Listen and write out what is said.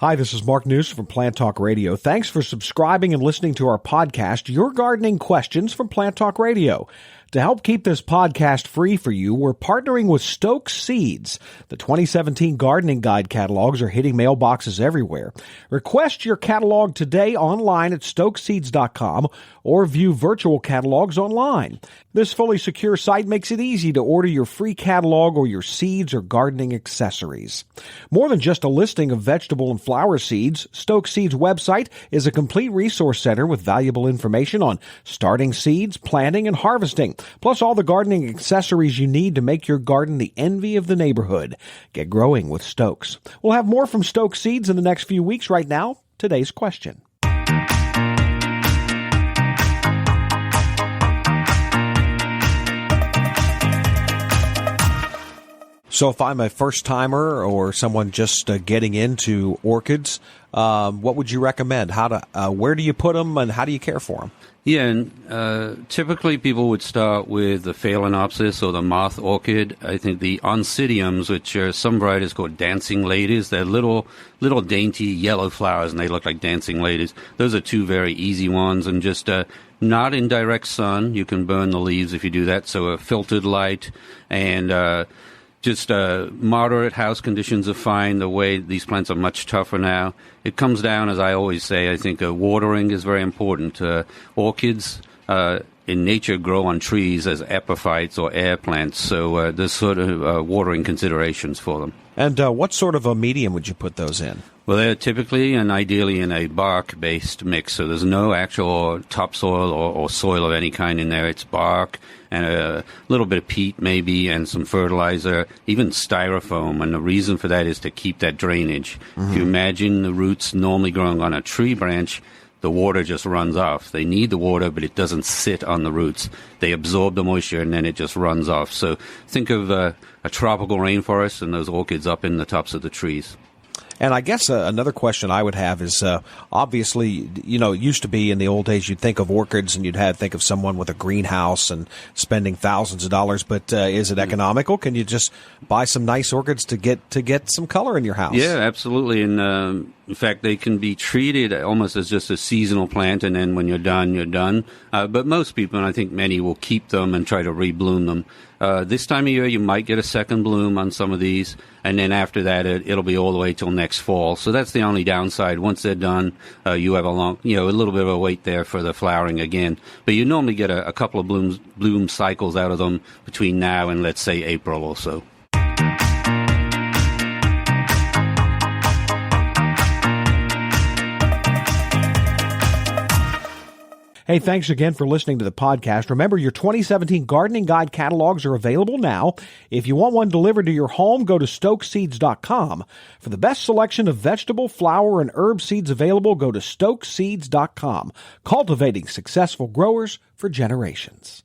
Hi, this is Mark News from Plant Talk Radio. Thanks for subscribing and listening to our podcast, Your Gardening Questions from Plant Talk Radio. To help keep this podcast free for you, we're partnering with Stoke Seeds. The 2017 Gardening Guide catalogs are hitting mailboxes everywhere. Request your catalog today online at stokeseeds.com or view virtual catalogs online. This fully secure site makes it easy to order your free catalog or your seeds or gardening accessories. More than just a listing of vegetable and flower seeds, Stoke Seeds' website is a complete resource center with valuable information on starting seeds, planting, and harvesting, plus all the gardening accessories you need to make your garden the envy of the neighborhood. Get growing with Stokes. We'll have more from Stoke Seeds in the next few weeks. Right now, today's question. So if I'm a first-timer or someone just getting into orchids, what would you recommend? Where do you put them, and how do you care for them? Yeah, and typically people would start with the Phalaenopsis or the moth orchid. I think the Oncidiums, which are some varieties called dancing ladies, they're little dainty yellow flowers, and they look like dancing ladies. Those are two very easy ones, and just not in direct sun. You can burn the leaves if you do that, so a filtered light and just moderate house conditions are fine. The way these plants are much tougher now. It comes down, as I always say, I think watering is very important. Orchids in nature grow on trees as epiphytes or air plants, so there's sort of watering considerations for them. And what sort of a medium would you put those in? Well, they're typically and ideally in a bark-based mix, so there's no actual topsoil or soil of any kind in there. It's bark and a little bit of peat maybe and some fertilizer, even styrofoam, and the reason for that is to keep that drainage. Mm-hmm. If you imagine the roots normally growing on a tree branch, the water just runs off. They need the water, but it doesn't sit on the roots. They absorb the moisture, and then it just runs off. So think of a tropical rainforest and those orchids up in the tops of the trees. And I guess another question I would have is, obviously, it used to be in the old days you'd think of orchids and you'd think of someone with a greenhouse and spending thousands of dollars. But is it economical? Can you just buy some nice orchids to get some color in your house? Yeah, absolutely. And in fact, they can be treated almost as just a seasonal plant, and then when you're done, you're done. But most people, and I think many, will keep them and try to rebloom them. This time of year, you might get a second bloom on some of these, and then after that, it'll be all the way till next fall. So that's the only downside. Once they're done, you have a little bit of a wait there for the flowering again. But you normally get a couple of bloom cycles out of them between now and, let's say, April or so. Hey, thanks again for listening to the podcast. Remember, your 2017 Gardening Guide catalogs are available now. If you want one delivered to your home, go to stokeseeds.com. For the best selection of vegetable, flower, and herb seeds available, go to stokeseeds.com. Cultivating successful growers for generations.